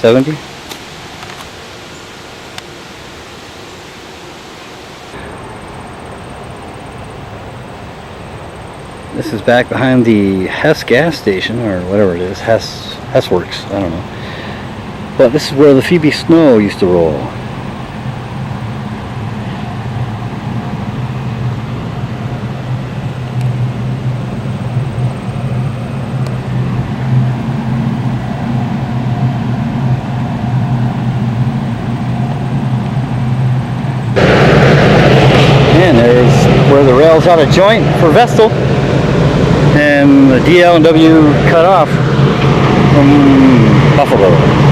70. This is back behind the Hess gas station, or whatever it is, Hess Works, I don't know. But this is where the Phoebe Snow used to roll. And there's where the rails had a joint for Vestal, and the Dl&W cut off from Buffalo.